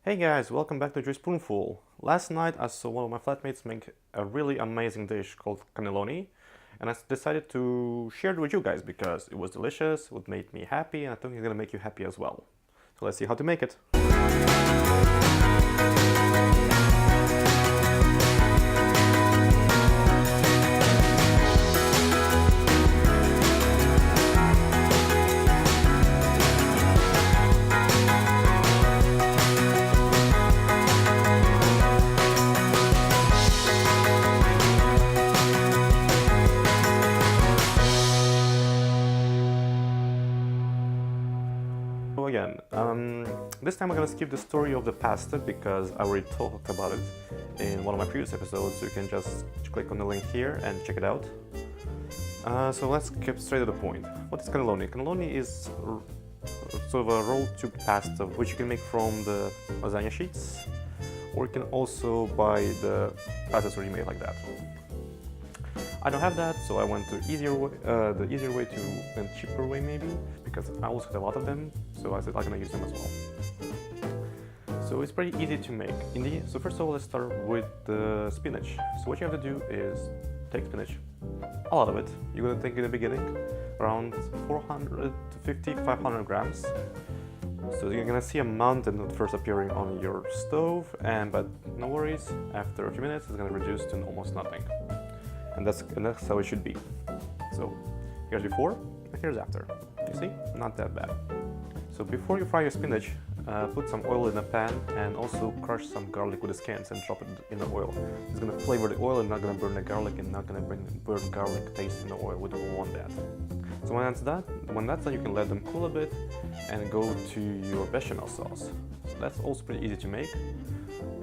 Hey guys, welcome back to Joy Spoonful. Last night I saw one of my flatmates make a really amazing dish called cannelloni, and I decided to share it with you guys because it was delicious, it made me happy, and I think it's gonna make you happy as well. So let's see how to make it. So again, this time I'm gonna skip the story of the pasta because I already talked about it in one of my previous episodes, so you can just click on the link here and check it out. So let's get straight to the point. What is cannelloni? Cannelloni is sort of a rolled tube pasta which you can make from the lasagna sheets, or you can also buy the pastas already made like that. I don't have that, so I went to the easier way to and cheaper way maybe, because I also had a lot of them, so I said I'm gonna use them as well. So it's pretty easy to make. So first of all, let's start with the spinach. So what you have to do is take spinach, a lot of it. You're gonna take in the beginning around 450-500 grams. So you're gonna see a mountain at first appearing on your stove, but no worries, after a few minutes it's gonna reduce to almost nothing. And that's how it should be. So here's before and here's after. You see? Not that bad. So before you fry your spinach, put some oil in a pan and also crush some garlic with the skins and drop it in the oil. It's gonna flavor the oil and not gonna burn the garlic and not gonna burn garlic taste in the oil. We don't want that. So when that's done, you can let them cool a bit and go to your bechamel sauce. So that's also pretty easy to make.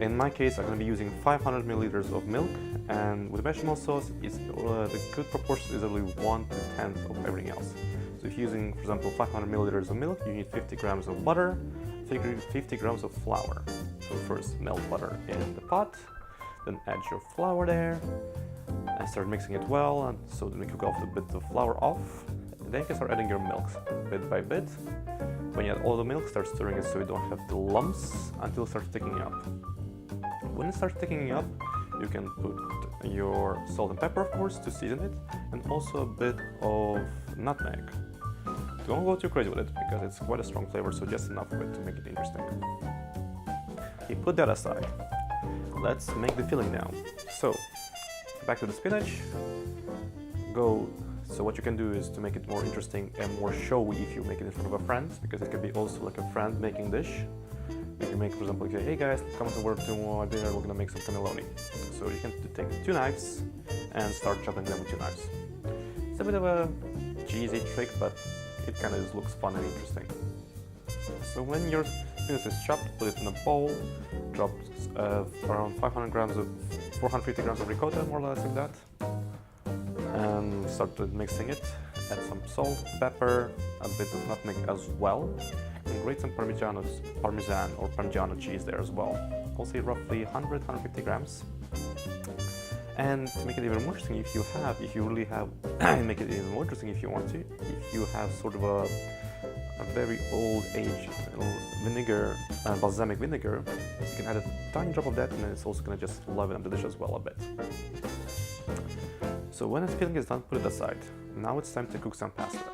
In my case, I'm going to be using 500 milliliters of milk, and with bechamel sauce, the good proportion is only 1 to 10 of everything else. So if you're using, for example, 500 milliliters of milk, you need 50 grams of butter, 50 grams of flour. So first melt butter in the pot, then add your flour there, and start mixing it well, and so then you cook off a bit of flour off. Then you can start adding your milk bit by bit. When you add all the milk, start stirring it so you don't have the lumps until it starts thickening up. When it starts thickening up, you can put your salt and pepper, of course, to season it, and also a bit of nutmeg. Don't go too crazy with it because it's quite a strong flavor, so just enough of it to make it interesting. Okay, put that aside. Let's make the filling now. So, back to the spinach. So what you can do is to make it more interesting and more showy if you make it in front of a friend, because it can be also like a friend making dish. You can make, for example, say, hey guys, come to work tomorrow dinner, we're gonna make some cannelloni. So you can take 2 knives and start chopping them with 2 knives. It's a bit of a cheesy trick, but it kind of just looks fun and interesting. So when your spinach is chopped, put it in a bowl, drop around 450 grams of ricotta, more or less like that. And start mixing it, add some salt, pepper, a bit of nutmeg as well, and grate some parmesan or Parmigiano cheese there as well. I'll say roughly 100-150 grams. And to make it even more interesting, if you really have, make it even more interesting if you want to, if you have sort of a very old aged vinegar, balsamic vinegar, you can add a tiny drop of that, and then it's also going to just liven up the dish as well a bit. So when the filling is done, put it aside. Now it's time to cook some pasta.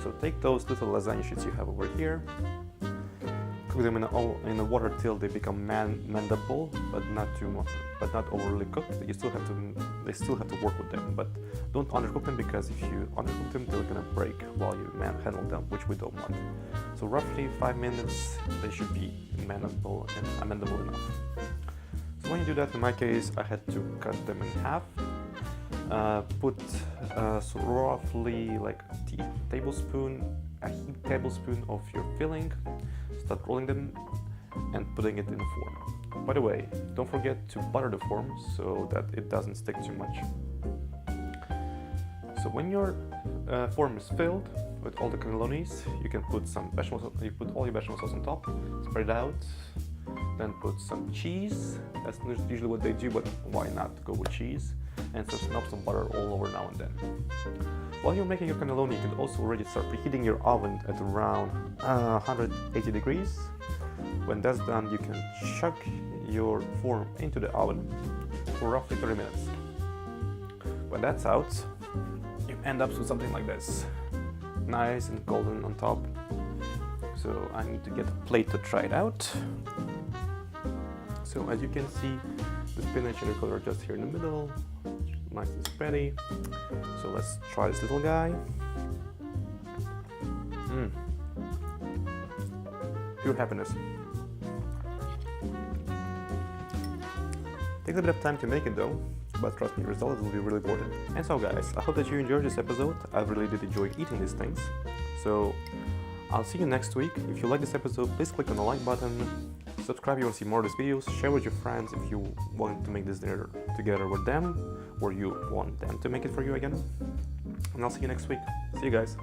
So take those little lasagna sheets you have over here, cook them in the water till they become mendable, but not too much, but not overly cooked. They still have to work with them, but don't undercook them, because if you undercook them, they're gonna break while you handle them, which we don't want. So roughly 5 minutes, they should be mendable enough. So when you do that, in my case, I had to cut them in half. Put so roughly like a heaped tablespoon of your filling, start rolling them and putting it in the form. By the way, don't forget to butter the form so that it doesn't stick too much. So when your form is filled with all the cannelonis, you can put some bechamel sauce, you put all your bechamel sauce on top, spread it out, then put some cheese. That's usually what they do, but why not go with cheese? And some butter all over now and then. While you're making your cannelloni, you can also already start preheating your oven at around 180 degrees When that's done, you can chuck your form into the oven for roughly 30 minutes. When that's out, you end up with something like this. Nice and golden on top. So I need to get a plate to try it out. So as you can see, the spinach and ricotta are just here in the middle. Nice and spready. So let's try this little guy. Pure happiness. Takes a bit of time to make it though, but trust me, the result will be really worth it. And so guys, I hope that you enjoyed this episode. I really did enjoy eating these things. So I'll see you next week. If you like this episode, please click on the like button. Subscribe if you want to see more of these videos. Share with your friends if you want to make this dinner together with them, or you want them to make it for you again. And I'll see you next week. See you guys.